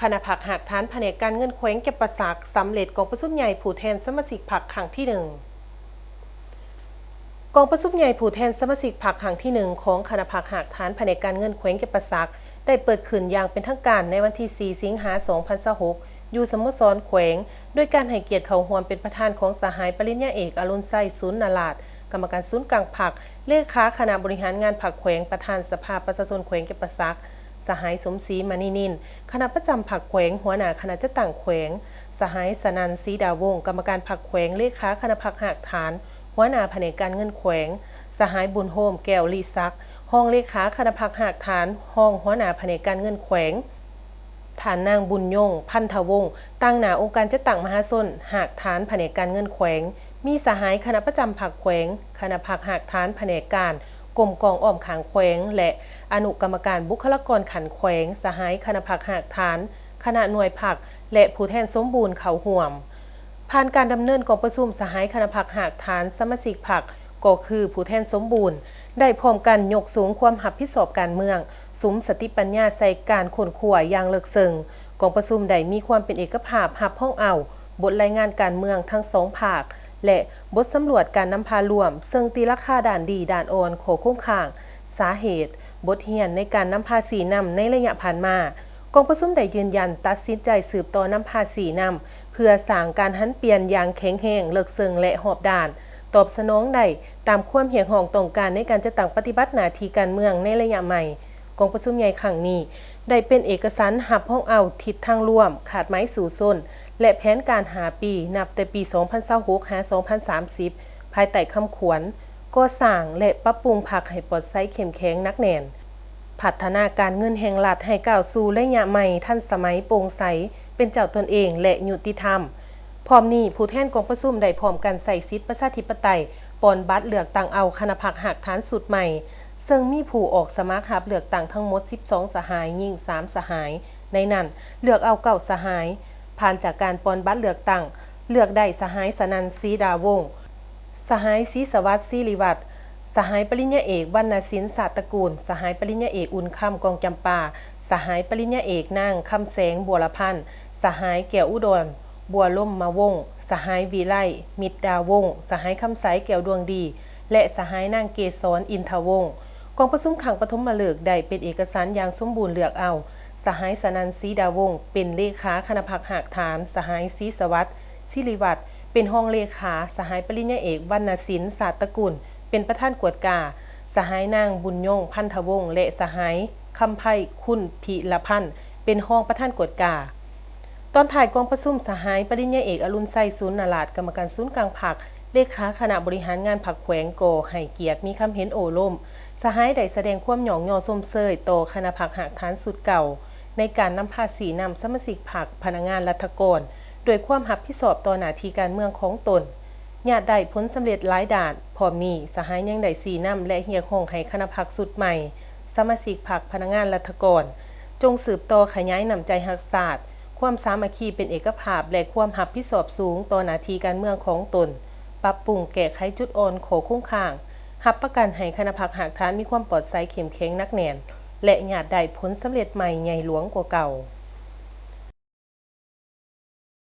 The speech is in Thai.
คณะพรรคหากฐานแผนกการเงินแขวงเก็บประสักสำเร็จกองประชุมใหญ่ผู้แทนสมาชิกพรรคครั้งที่1กองประชุมใหญ่ผู้แทนสมาชิกพรรคครั้งที่1ของคณะพรรคหากฐานแผนกการเงินแขวงเก็บประสักได้เปิดขึ้นอย่างเป็นทางการในวันที่4 สิงหาคม 2026อยู่สโมสรแขวงด้วยการให้เกียรติเข้าร่วมเป็นประธานของสหายปริญญาเอกอรุณไส้สุนนราชกรรมการศูนย์กลางพรรคเลขาคณะบริหารงานพรรคแขวงประธานสภาประชาชนแขวงเก็บประสักสหายสมศรีมณีนินคณะประจำพรรคแขวงหัวหน้าคณะจัดตั้งแขวงสหายสนันศรีดาวงศ์กรรมการพรรคแขวงเลขาคณะพรรคหากฐานหัวหน้าแผนกการเงินแขวงสหายบุญโฮมแก้วลีซักห้องเลขาคณะพรรคหากฐานห้องหัวหน้าแผนกการเงินแขวงฐานนางบุญยงพันธวงศ์ตั้งหน้าองค์การจัดตั้งมหาชนหากฐานแผนกการเงินแขวงมีสหายคณะประจำพรรคแขวงคณะพรรคหากฐานแผนกการกรมกองอ้อมขางแขวงและอนุกรรมการบุคลากรขันแขวงสหายคณะพรรคหากฐานคณะหน่วยพรรคและผู้แทนสมบูรณ์เข้าร่วมผ่านการดำเนินกองประชุมสหายคณะพรรคหากฐานสมาชิกพรรคก็คือผู้แทนสมบูรณ์ได้พร้อมกันยกสูงความรับผิดชอบการเมืองสุมสติปัญญาใส่การขนขวายอย่างเลิกซึ้งกองประชุมได้มีความเป็นเอกภาพรับห้องเอาบทรายงานการเมืองทั้งสองภาคและบทสำรวจการนำพารวมซึ่งตีราคาด่านดีด่านอ่อนโขโค้งข้างสาเหตุบทเรียนในการนำภาษีนำในระยะผ่านมากองประชุมได้ยืนยันตัดสินใจสืบต่อนำภาษีนำเพื่อสร้างการหันเปลี่ยนอย่างแข็งแรงเลิกซึ้งและหอบด้านตอบสนองได้ตามความเหี่ยงห้องต้องการในการจะตั้งปฏิบัติหน้าที่การเมืองในระยะใหม่กองประชุมใหญ่ครั้งนี้ได้เป็นเอกสารหับห้องเอาทิศทางร่วมขาดไม้สู่ส้นและแผนการหาปีนับแต่ปี 2026 หา 2030 ภายใต้คำขวัญก่อสร้างและปรับปรุงพรรคให้ปลอดภัยเข้มแข็งนักแน่นพัฒนาการเงินแห่งรัฐให้ก้าวสู่ระยะใหม่ทันสมัยโปร่งใสเป็นเจ้าตนเองและยุติธรรมพร้อมนี้ผู้แทนกองประชุมได้พร้อมกันใส่สิทธิประชาธิปไตยปอนบัตรเลือกตั้งเอาคณะพรรคหากฐานสุดใหม่ซึ่งมีผู้ออกสมัครรับเลือกตั้งทั้งหมด12สหายยิ่ง3สหายในนั้นเลือกเอา9สหายผ่านจากการปอนบัตรเลือกตั้งเลือกได้สหายสนันศรีดาวงศ์สหายศรีสวัสดิ์ศิริวัฒน์สหายปริญญาเอกวรรณศิลป์ศาสตร์ตระกูลสหายปริญญาเอกอุ่นค่ำกองจำปาสหายปริญญาเอกนางคำแสงบัวละพันธ์สหายแก้วอุดรบัวล่มมาวงสหายวีไลมิตรดาวงสหายคำใสแก้วดวงดีและสหายนางเกษรอินทวงศ์กองประชุมขังปฐมฤกษ์ได้เป็นเอกสารอย่างสมบูรณ์เลือกเอาสหายสนันศรีดาวงศ์เป็นเลขาคณะพรรคหากฐานสหายศรีสวัสดิ์ศิริวัฒน์เป็นห้องเลขาสหายปริญญาเอกวรรณศิลป์ศาสตร์ตระกูลเป็นประธานกวดกาสหายนางบุญยงพันธวงศ์และสหายคำไพคุณพิละพันธ์เป็นห้องประธานกวดกาตอนถ่ายกองประชุมสหายปริญญาเอกอรุณไส้สุนนราชกรรมการศูนย์กลางพรรคเลขาคณะบริหารงานพรรคแขวงโกให้เกียรติมีคำเห็นโอล่มสหายได้แสดงความหยองยอส้มเซยต่อคณะพรรคหากฐานสุดเก่าในการนำภาษีนำสมาชิกพรรคพนักงานรัฐกรโดยความรับผิดชอบต่อหน้าที่การเมืองของตนญาติได้ผลสำเร็จหลายด่านพร้อมนี้สหายยังได้สีนำและเฮียคงให้คณะพรรคสุดใหม่สมาชิกพรรคพนักงานรัฐกรจงสืบต่อขยายนำใจรักษาความสามัคคีเป็นเอกภาพและความรับผิดชอบสูงต่อหน้าที่การเมืองของตนปรับปรุงแก้ไขจุดอ่อนโขคุ้งข้างรับประกันให้คณะพรรคหากฐานมีความปลอดภัยเข้มแข็งนักแน่นและญาติได้ผลสำเร็จใหม่ใหญ่หลวงกว่าเก่า